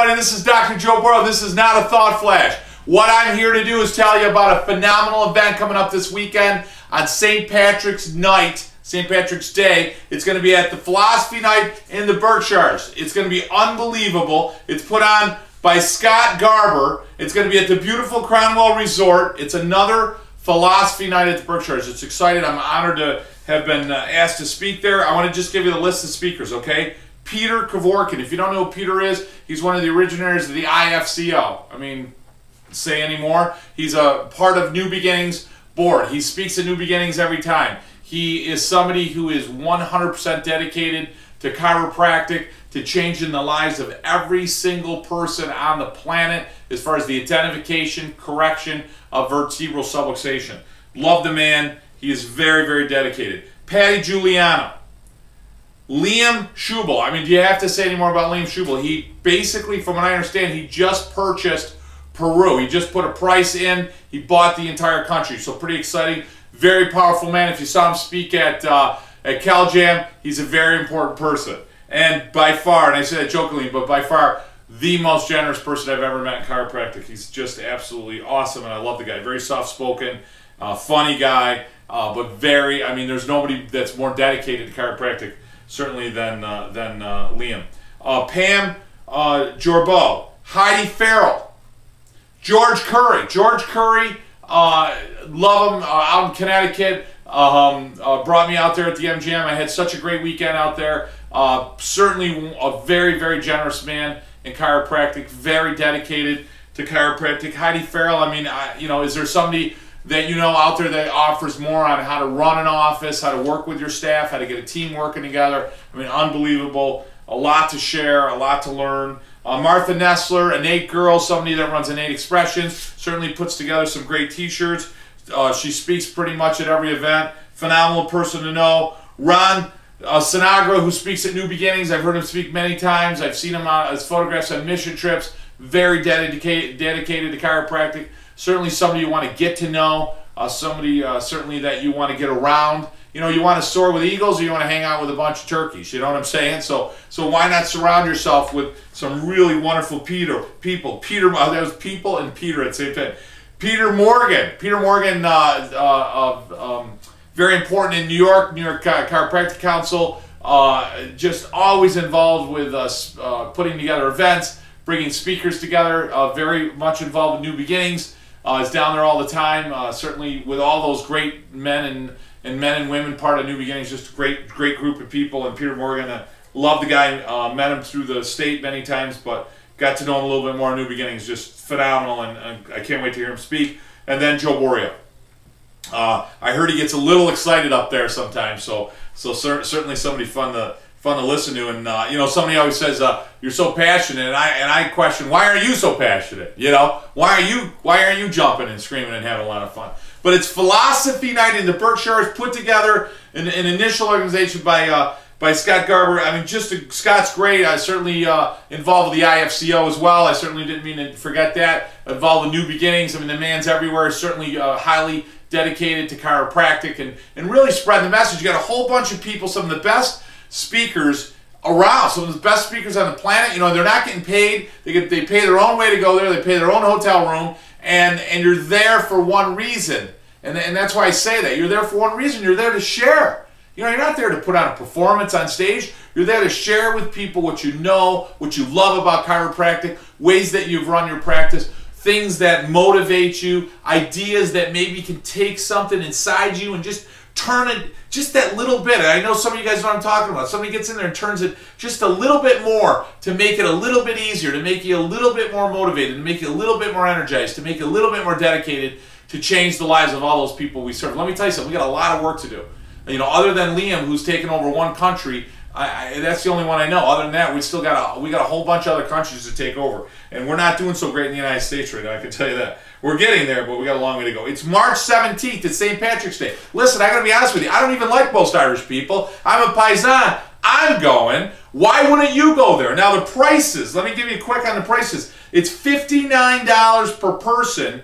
everybody? This is Dr. Joe Borio. This is not a thought flash. What I'm here to do is tell you about a phenomenal event coming up this weekend on St. Patrick's Night, St. Patrick's Day. It's going to be at the Philosophy Night in the Berkshires. It's going to be unbelievable. It's put on by Scott Garber. It's going to be at the beautiful Cronwell Resort. It's another Philosophy Night at the Berkshires. It's exciting. I'm honored to have been asked to speak there. I want to just give you the list of speakers, okay? Peter Kevorkian. If you don't know who Peter is, he's one of the originators of the IFCO. I mean, say any more? He's a part of New Beginnings board. He speaks at New Beginnings every time. He is somebody who is 100% dedicated to chiropractic, to changing the lives of every single person on the planet as far as the identification, correction of vertebral subluxation. Love the man. He is very, very dedicated. Patty Giuliano. Liam Schubel. I mean, do you have to say any more about Liam Schubel? He basically, from what I understand, he just purchased Peru. He just put a price in. He bought the entire country. So pretty exciting. Very powerful man. If you saw him speak at CalJam, he's a very important person. And by far, and I say that jokingly, but by far, the most generous person I've ever met in chiropractic. He's just absolutely awesome, and I love the guy. Very soft-spoken, funny guy, but very, I mean, there's nobody that's more dedicated to chiropractic, certainly, than Liam. Pam Jorbo, Heidi Farrell, George Curry. George Curry, love him, out in Connecticut. Brought me out there at the MGM. I had such a great weekend out there. Certainly a very, very generous man in chiropractic, very dedicated to chiropractic. Heidi Farrell, I mean, you know, is there somebody that you know out there that offers more on how to run an office, how to work with your staff, how to get a team working together? I mean, unbelievable. A lot to share, a lot to learn. Martha Nessler, Innate Girl, somebody that runs Innate Expressions, certainly puts together some great t-shirts. She speaks pretty much at every event. Phenomenal person to know. Ron Sinagra, who speaks at New Beginnings. I've heard him speak many times. I've seen him on his photographs on mission trips. Very dedicated to chiropractic. Certainly somebody you want to get to know. Somebody certainly that you want to get around. You know, you want to soar with eagles or you want to hang out with a bunch of turkeys. You know what I'm saying? So why not surround yourself with some really wonderful people? There was people and Peter at the same time. Peter Morgan. Peter Morgan, very important in New York Chiropractic Council. Just always involved with us putting together events, bringing speakers together. Very much involved in New Beginnings. Is down there all the time. Certainly with all those great men and women part of New Beginnings. Just a great group of people. And Peter Morgan, love the guy. Met him through the state many times, but got to know him a little bit more in New Beginnings. Just phenomenal, and I can't wait to hear him speak. And then Joe Borio. I heard he gets a little excited up there sometimes, so certainly somebody fun to listen to. And you know, somebody always says you're so passionate, and I question, why are you so passionate? You know, why are you jumping and screaming and having a lot of fun? But it's Philosophy Night in the Berkshires, put together an initial organization by Scott Garber. I mean, Scott's great. I certainly involved with the IFCO as well. I certainly didn't mean to forget that. Involved with New Beginnings. I mean, the man's everywhere. Certainly highly dedicated to chiropractic and really spread the message. You got a whole bunch of people, some of the best speakers around, some of the best speakers on the planet. You know, they're not getting paid. They pay their own way to go there. They pay their own hotel room, and you're there for one reason. And that's why I say that. You're there for one reason. You're there to share. You know, you're not there to put on a performance on stage. You're there to share with people what you know, what you love about chiropractic, ways that you've run your practice, things that motivate you, ideas that maybe can take something inside you and just turn it just that little bit. And I know some of you guys know what I'm talking about. Somebody gets in there and turns it just a little bit more to make it a little bit easier, to make you a little bit more motivated, to make you a little bit more energized, to make you a little bit more dedicated to change the lives of all those people we serve. Let me tell you something. We got a lot of work to do. You know, other than Liam, who's taken over one country, that's the only one I know. Other than that, we got a whole bunch of other countries to take over, and we're not doing so great in the United States right now. I can tell you that. We're getting there, but we got a long way to go. It's March 17th. It's St. Patrick's Day. Listen, I got to be honest with you. I don't even like most Irish people. I'm a paisan. I'm going. Why wouldn't you go there? Now the prices. Let me give you a quick on the prices. It's $59 per person.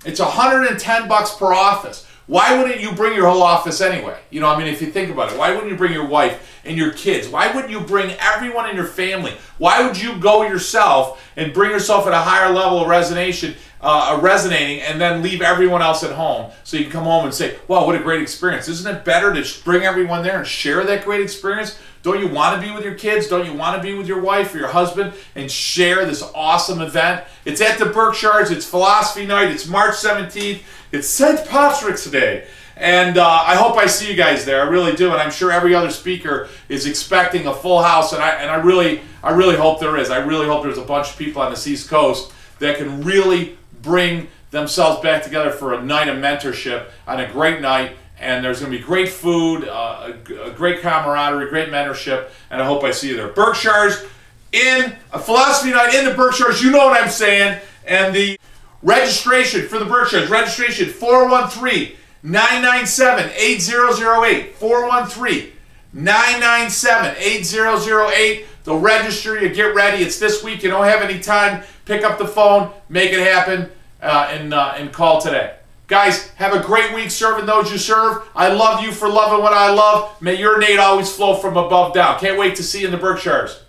It's $110 per office. Why wouldn't you bring your whole office anyway? You know, I mean, if you think about it, why wouldn't you bring your wife and your kids? Why wouldn't you bring everyone in your family? Why would you go yourself and bring yourself at a higher level of resonating and then leave everyone else at home so you can come home and say, wow, what a great experience. Isn't it better to bring everyone there and share that great experience? Don't you want to be with your kids? Don't you want to be with your wife or your husband and share this awesome event? It's at the Berkshires. It's Philosophy Night. It's March 17th. It's St. Patrick's Day. And I hope I see you guys there. I really do. And I'm sure every other speaker is expecting a full house. And I really hope there is. I really hope there's a bunch of people on this East Coast that can really bring themselves back together for a night of mentorship on a great night. And there's going to be great food, a great camaraderie, great mentorship, and I hope I see you there. Berkshires, in a Philosophy Night in the Berkshires, you know what I'm saying. And the registration for the Berkshires, registration 413-997-8008, 413-997-8008. They'll register you, get ready. It's this week. You don't have any time. Pick up the phone, make it happen, and call today. Guys, have a great week serving those you serve. I love you for loving what I love. May your Nate always flow from above down. Can't wait to see you in the Berkshires.